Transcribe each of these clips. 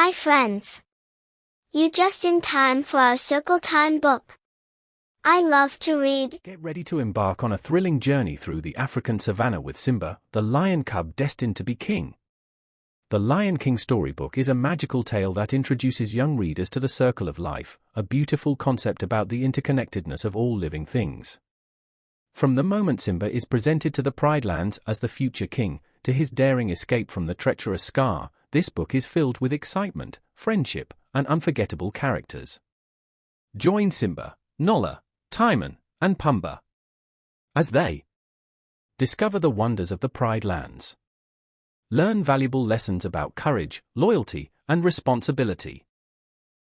Hi friends! You just in time for our Circle Time book. I love to read. Get ready to embark on a thrilling journey through the African savannah with Simba, the lion cub destined to be king. The Lion King storybook is a magical tale that introduces young readers to the circle of life, a beautiful concept about the interconnectedness of all living things. From the moment Simba is presented to the Pride Lands as the future king, to his daring escape from the treacherous Scar, this book is filled with excitement, friendship, and unforgettable characters. Join Simba, Nala, Timon, and Pumbaa as they discover the wonders of the Pride Lands. Learn valuable lessons about courage, loyalty, and responsibility.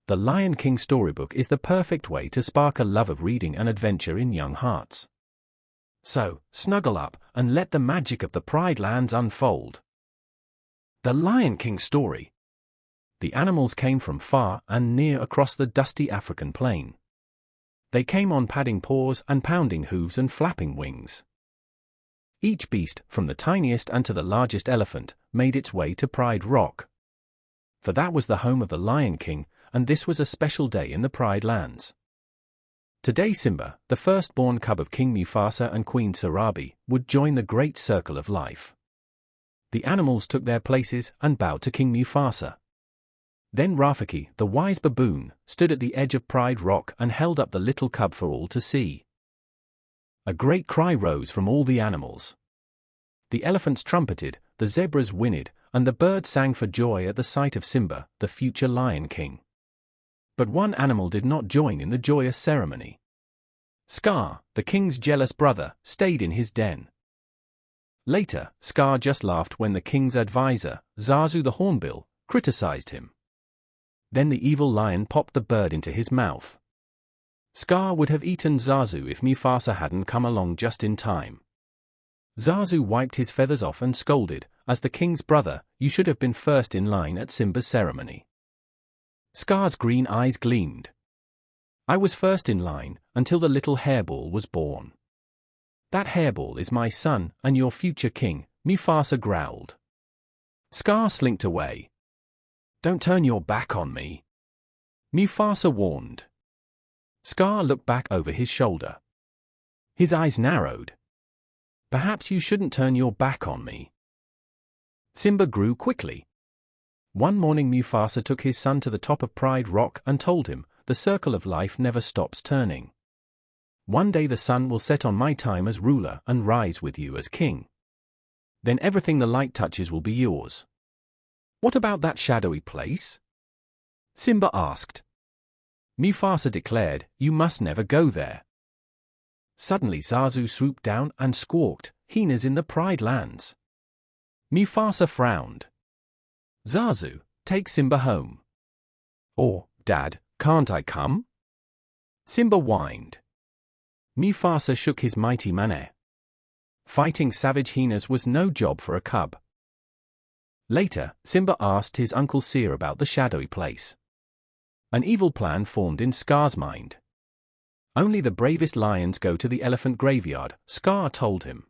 The Lion King storybook is the perfect way to spark a love of reading and adventure in young hearts. So, snuggle up and let the magic of the Pride Lands unfold. The Lion King story. The animals came from far and near across the dusty African plain. They came on padding paws and pounding hooves and flapping wings. Each beast, from the tiniest and to the largest elephant, made its way to Pride Rock. For that was the home of the Lion King, and this was a special day in the Pride Lands. Today Simba, the firstborn cub of King Mufasa and Queen Sarabi, would join the great circle of life. The animals took their places and bowed to King Mufasa. Then Rafiki, the wise baboon, stood at the edge of Pride Rock and held up the little cub for all to see. A great cry rose from all the animals. The elephants trumpeted, the zebras whinnied, and the birds sang for joy at the sight of Simba, the future Lion King. But one animal did not join in the joyous ceremony. Scar, the king's jealous brother, stayed in his den. Later, Scar just laughed when the king's advisor, Zazu the Hornbill, criticized him. Then the evil lion popped the bird into his mouth. Scar would have eaten Zazu if Mufasa hadn't come along just in time. Zazu wiped his feathers off and scolded, "As the king's brother, you should have been first in line at Simba's ceremony." Scar's green eyes gleamed. "I was first in line, until the little hairball was born. That hairball is my son, and your future king," Mufasa growled. Scar slinked away. "Don't turn your back on me," Mufasa warned. Scar looked back over his shoulder. His eyes narrowed. "Perhaps you shouldn't turn your back on me." Simba grew quickly. One morning Mufasa took his son to the top of Pride Rock and told him, "The circle of life never stops turning. One day the sun will set on my time as ruler and rise with you as king. Then everything the light touches will be yours." "What about that shadowy place?" Simba asked. Mufasa declared, "You must never go there." Suddenly Zazu swooped down and squawked, "Hyenas in the Pride Lands." Mufasa frowned. "Zazu, take Simba home." "Or, Dad, can't I come?" Simba whined. Mufasa shook his mighty mane. Fighting savage hyenas was no job for a cub. Later, Simba asked his Uncle Seer about the shadowy place. An evil plan formed in Scar's mind. "Only the bravest lions go to the elephant graveyard," Scar told him.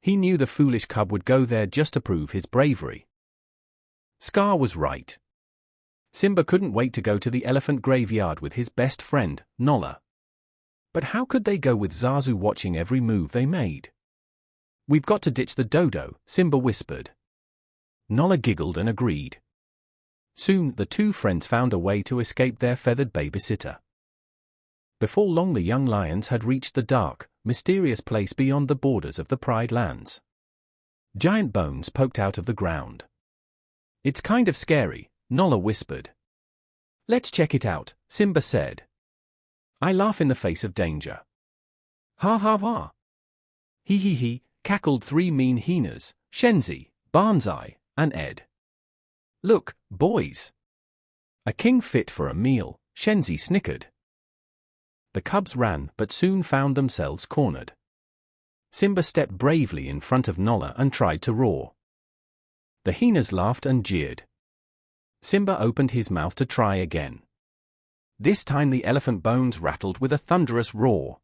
He knew the foolish cub would go there just to prove his bravery. Scar was right. Simba couldn't wait to go to the elephant graveyard with his best friend, Nala. But how could they go with Zazu watching every move they made? "We've got to ditch the dodo," Simba whispered. Nala giggled and agreed. Soon, the two friends found a way to escape their feathered babysitter. Before long the young lions had reached the dark, mysterious place beyond the borders of the Pride Lands. Giant bones poked out of the ground. "It's kind of scary," Nala whispered. "Let's check it out," Simba said. "I laugh in the face of danger." "Ha ha ha!" "Hee hee hee," cackled three mean hyenas, Shenzi, Banzai, and Ed. "Look, boys! A king fit for a meal," Shenzi snickered. The cubs ran but soon found themselves cornered. Simba stepped bravely in front of Nala and tried to roar. The hyenas laughed and jeered. Simba opened his mouth to try again. This time the elephant bones rattled with a thunderous roar.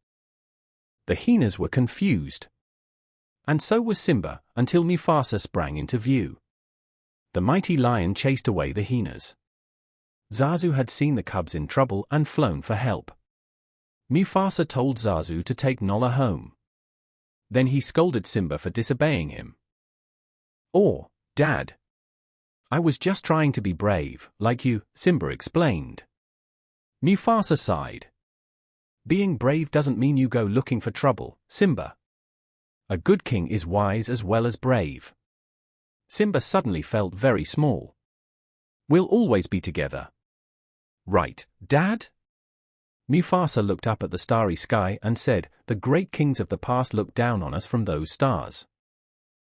The hyenas were confused. And so was Simba, until Mufasa sprang into view. The mighty lion chased away the hyenas. Zazu had seen the cubs in trouble and flown for help. Mufasa told Zazu to take Nala home. Then he scolded Simba for disobeying him. "Oh, Dad. I was just trying to be brave, like you," Simba explained. Mufasa sighed. "Being brave doesn't mean you go looking for trouble, Simba. A good king is wise as well as brave." Simba suddenly felt very small. "We'll always be together." "Right, Dad?" Mufasa looked up at the starry sky and said, "The great kings of the past looked down on us from those stars.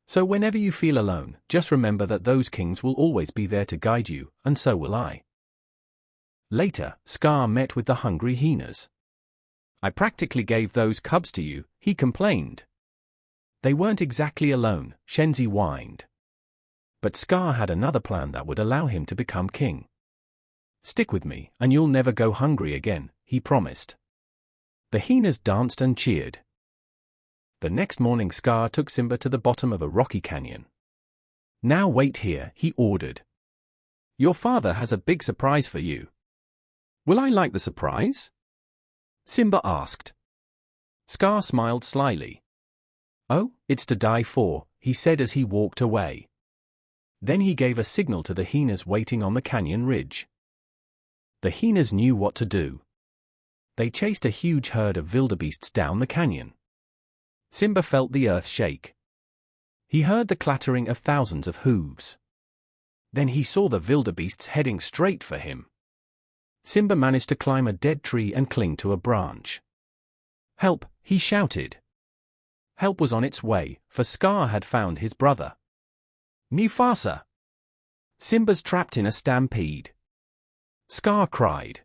So whenever you feel alone, just remember that those kings will always be there to guide you, and so will I." Later, Scar met with the hungry hyenas. "I practically gave those cubs to you," he complained. They weren't exactly alone, Shenzi whined. But Scar had another plan that would allow him to become king. "Stick with me, and you'll never go hungry again," he promised. The hyenas danced and cheered. The next morning Scar took Simba to the bottom of a rocky canyon. "Now wait here," he ordered. "Your father has a big surprise for you." "Will I like the surprise?" Simba asked. Scar smiled slyly. "Oh, it's to die for," he said as he walked away. Then he gave a signal to the hyenas waiting on the canyon ridge. The hyenas knew what to do. They chased a huge herd of wildebeests down the canyon. Simba felt the earth shake. He heard the clattering of thousands of hooves. Then he saw the wildebeests heading straight for him. Simba managed to climb a dead tree and cling to a branch. "Help!" he shouted. Help was on its way, for Scar had found his brother. "Mufasa! Simba's trapped in a stampede!" Scar cried.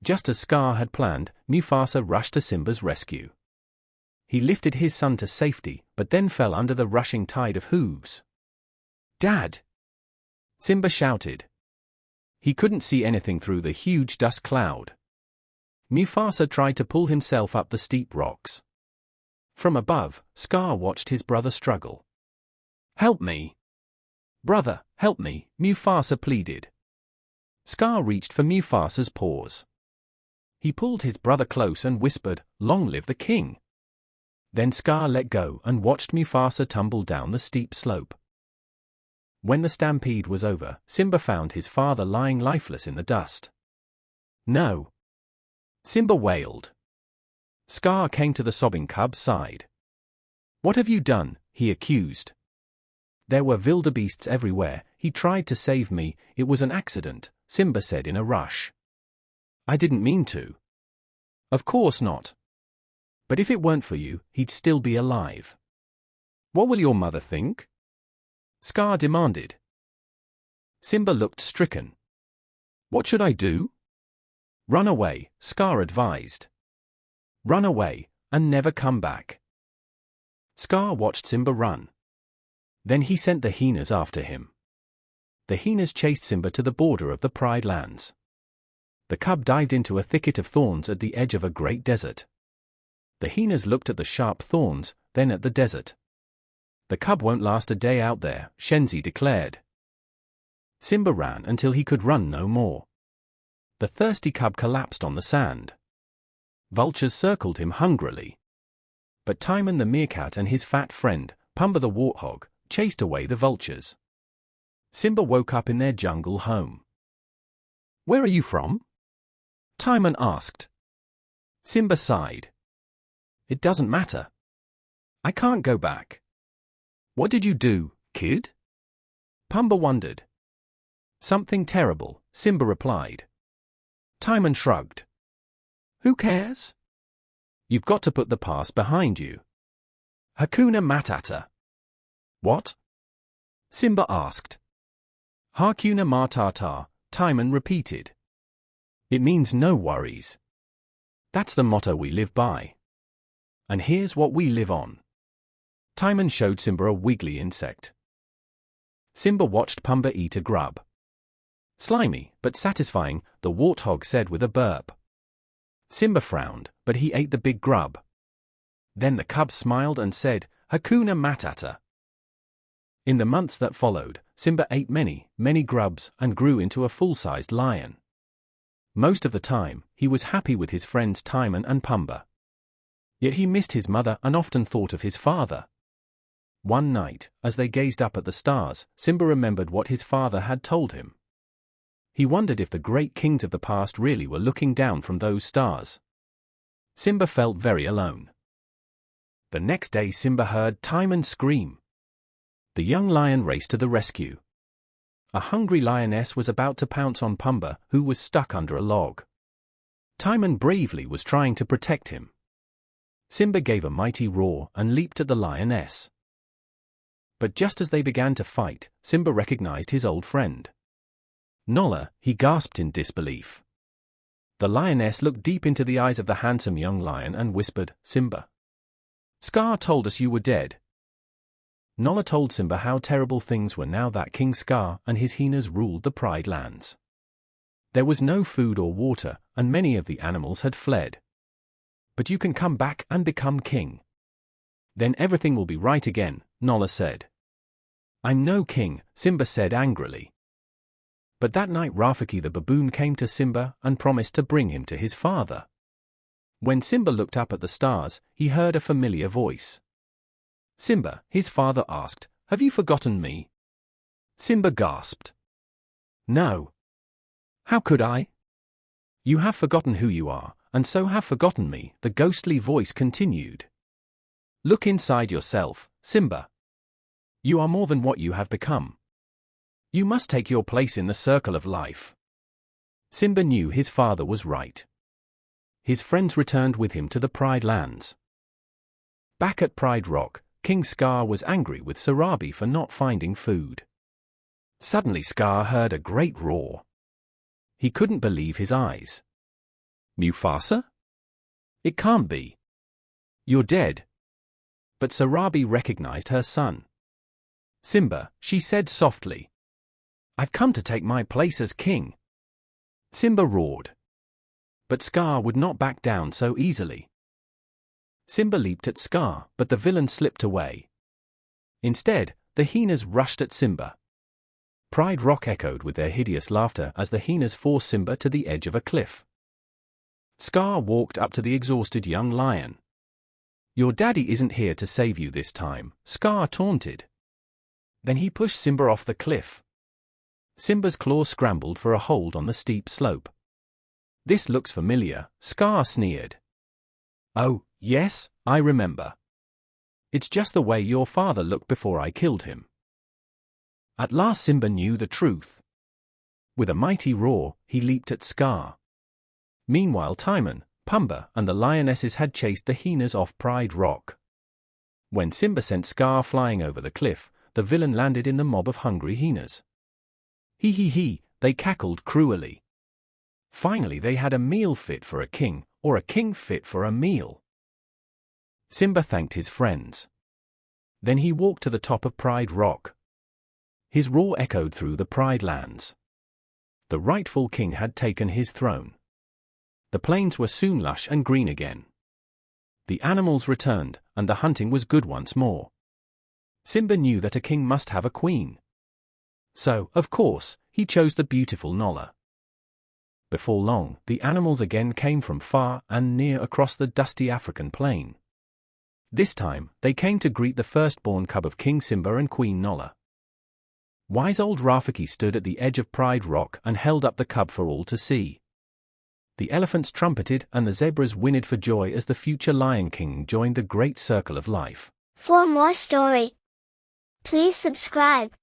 Just as Scar had planned, Mufasa rushed to Simba's rescue. He lifted his son to safety, but then fell under the rushing tide of hooves. "Dad!" Simba shouted. He couldn't see anything through the huge dust cloud. Mufasa tried to pull himself up the steep rocks. From above, Scar watched his brother struggle. "Help me! Brother, help me!" Mufasa pleaded. Scar reached for Mufasa's paws. He pulled his brother close and whispered, "Long live the king!" Then Scar let go and watched Mufasa tumble down the steep slope. When the stampede was over, Simba found his father lying lifeless in the dust. "No!" Simba wailed. Scar came to the sobbing cub's side. "What have you done?" he accused. "There were wildebeests everywhere. He tried to save me. It was an accident," Simba said in a rush. "I didn't mean to." "Of course not. But if it weren't for you, he'd still be alive." "What will your mother think?" Scar demanded. Simba looked stricken. "What should I do?" "Run away," Scar advised. "Run away, and never come back." Scar watched Simba run. Then he sent the hyenas after him. The hyenas chased Simba to the border of the Pride Lands. The cub dived into a thicket of thorns at the edge of a great desert. The hyenas looked at the sharp thorns, then at the desert. "The cub won't last a day out there," Shenzi declared. Simba ran until he could run no more. The thirsty cub collapsed on the sand. Vultures circled him hungrily. But Timon the meerkat and his fat friend, Pumbaa the warthog, chased away the vultures. Simba woke up in their jungle home. "Where are you from?" Timon asked. Simba sighed. "It doesn't matter. I can't go back." "What did you do, kid?" Pumbaa wondered. "Something terrible," Simba replied. Timon shrugged. "Who cares? You've got to put the past behind you. Hakuna Matata." "What?" Simba asked. Hakuna Matata, Timon repeated. "It means no worries. That's the motto we live by. And here's what we live on." Timon showed Simba a wiggly insect. Simba watched Pumbaa eat a grub. "Slimy, but satisfying," the warthog said with a burp. Simba frowned, but he ate the big grub. Then the cub smiled and said, "Hakuna Matata." In the months that followed, Simba ate many, many grubs and grew into a full-sized lion. Most of the time, he was happy with his friends Timon and Pumbaa. Yet he missed his mother and often thought of his father. One night, as they gazed up at the stars, Simba remembered what his father had told him. He wondered if the great kings of the past really were looking down from those stars. Simba felt very alone. The next day Simba heard Timon scream. The young lion raced to the rescue. A hungry lioness was about to pounce on Pumbaa, who was stuck under a log. Timon bravely was trying to protect him. Simba gave a mighty roar and leaped at the lioness. But just as they began to fight, Simba recognized his old friend. Nala, he gasped in disbelief. The lioness looked deep into the eyes of the handsome young lion and whispered, "Simba, Scar told us you were dead." Nala told Simba how terrible things were now that King Scar and his hyenas ruled the Pride Lands. There was no food or water, and many of the animals had fled. "But you can come back and become king. Then everything will be right again," Nala said. "I'm no king," Simba said angrily. But that night Rafiki the baboon came to Simba and promised to bring him to his father. When Simba looked up at the stars, he heard a familiar voice. "Simba," his father asked, "have you forgotten me?" Simba gasped. "No. How could I?" "You have forgotten who you are, and so have forgotten me," the ghostly voice continued. "Look inside yourself, Simba. You are more than what you have become. You must take your place in the circle of life." Simba knew his father was right. His friends returned with him to the Pride Lands. Back at Pride Rock, King Scar was angry with Sarabi for not finding food. Suddenly Scar heard a great roar. He couldn't believe his eyes. "Mufasa? It can't be. You're dead." But Sarabi recognized her son. "Simba," she said softly, "I've come to take my place as king." Simba roared. But Scar would not back down so easily. Simba leaped at Scar, but the villain slipped away. Instead, the hyenas rushed at Simba. Pride Rock echoed with their hideous laughter as the hyenas forced Simba to the edge of a cliff. Scar walked up to the exhausted young lion. "Your daddy isn't here to save you this time," Scar taunted. Then he pushed Simba off the cliff. Simba's claws scrambled for a hold on the steep slope. "This looks familiar," Scar sneered. "Oh, yes, I remember. It's just the way your father looked before I killed him." At last Simba knew the truth. With a mighty roar, he leaped at Scar. Meanwhile Timon, Pumbaa, and the lionesses had chased the hyenas off Pride Rock. When Simba sent Scar flying over the cliff, the villain landed in the mob of hungry hyenas. He, they cackled cruelly. Finally they had a meal fit for a king, or a king fit for a meal. Simba thanked his friends. Then he walked to the top of Pride Rock. His roar echoed through the Pride Lands. The rightful king had taken his throne. The plains were soon lush and green again. The animals returned, and the hunting was good once more. Simba knew that a king must have a queen. So, of course, he chose the beautiful Nala. Before long, the animals again came from far and near across the dusty African plain. This time, they came to greet the firstborn cub of King Simba and Queen Nala. Wise old Rafiki stood at the edge of Pride Rock and held up the cub for all to see. The elephants trumpeted and the zebras whinnied for joy as the future Lion King joined the great circle of life. For more story, please subscribe.